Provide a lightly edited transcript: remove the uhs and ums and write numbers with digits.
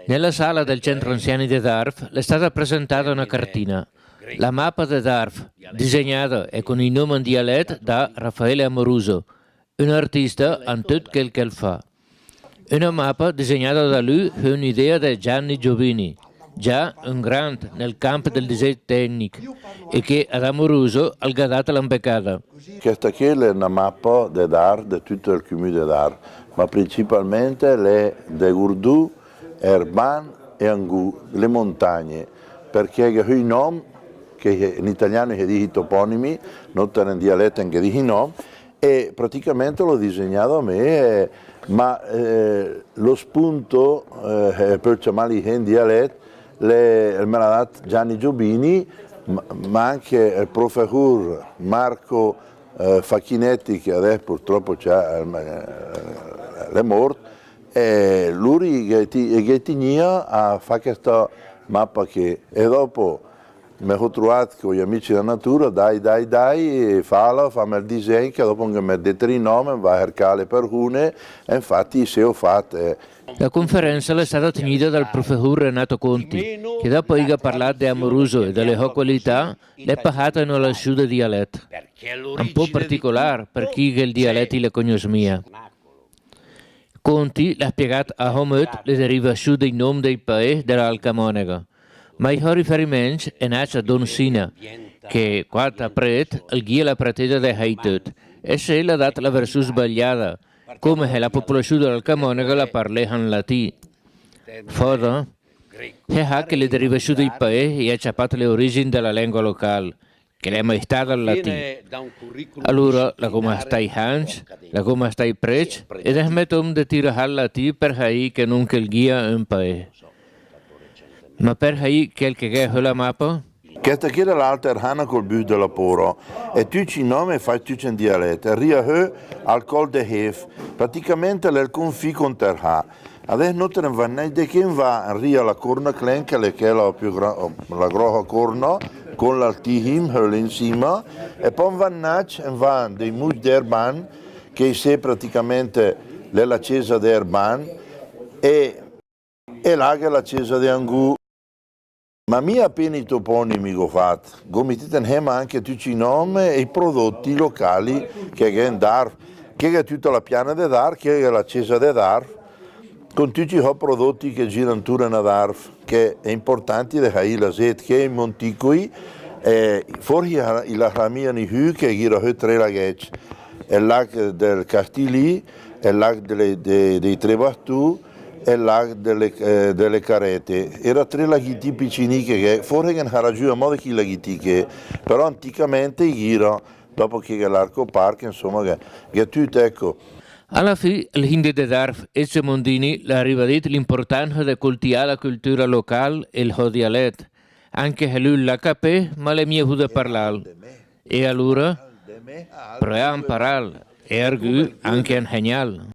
Nella sala del centro anziani di Darf è stata presentata una cartina, la mappa di Darf, disegnata e con il nome in dialetto da Raffaele Amoruso, un artista in tutto quel che fa. Una mappa disegnata da lui con un'idea di Gianni Giovini, già un grande nel campo del disegno tecnico e che ad Amoruso ha dato l'impeccata. Questa è una mappa di Dar, di tutto il comune di Dar, ma principalmente le de Urdu, Erban e Angù, le montagne, perché i nomi, che in italiano si dice toponimi, non in dialetto che dice nomi, e praticamente l'ho disegnato a me, ma lo spunto, per chiamarlo in dialetto, me l'ha dato Gianni Giovini, ma anche il professor Marco Facchinetti, che adesso purtroppo è morto, e lui che tenia a fare questa mappa che, e dopo mi ho trovato con gli amici della natura, dai, fammi il disegno, che dopo mi ha detto il nome, va a cercare per une, e infatti se ho fatto. La conferenza è stata tenuta dal professor Renato Conti, che dopo ha parlato di Amoruso e delle sue qualità, l'ha parlato in una sua dialetto, un po' particolare per chi il dialetto le conosce. Conti l'ha spiegato a come le derivazioni dei nomi dei paesi dell'Alcamonega, ma il suo riferimento è nato a Don Sina, che quando ha preso, il guia la pretesa di Haitot, e se l'ha data la versione sbagliata, come la popolazione dell'Alcamonega la parla in latino. Foda, è che le derivazioni dei paesi ha capito le origini della lingua locale, che è mai stata il latino. Allora, la come stai Hans, la come stai Prec, ed è metto di tirare al latino per che non che il guia un paese. Ma per quel che è la mappa? Questa è l'altra erhana col bus della Poro, e tutti i nomi fai tutti in dialetto. Ria al col de Hef, praticamente è il confine con Terha. Adesso non te ne va neanche che va a Ria la corna clenca, che è la grossa corna, con l'altihim insieme, e poi va dei mus d'Erban, che è praticamente la chiesa d'Erban, e là che è la chiesa di Angù. Ma mia appena i toponimi che ho fatto, come teniamo anche tutti i nomi e i prodotti locali che è in Darf, che è tutta la piana di Darf, che è la chiesa di Darf, con tutti i prodotti che girano intorno a Darf, che è importante di fare la set, che è in Monticui, fuori la ramia di Hu, che gira a tre laghetti, è il lago del Castilì, è il lago dei Trebatù, e il lago delle Carete. Erano tre laghi tipici che fuori che non era giù a modo che i laghi che, però anticamente gira, dopo che l'Arco Park, insomma, che è tutto, ecco. Alla fine, il Hindi di Darf e Mondini ha ribadito l'importanza di coltivare la cultura locale e il suo dialetto, anche se lui l'ha capito, ma le mie vuole parlare. E allora, proviamo a imparare, e anche in geniale.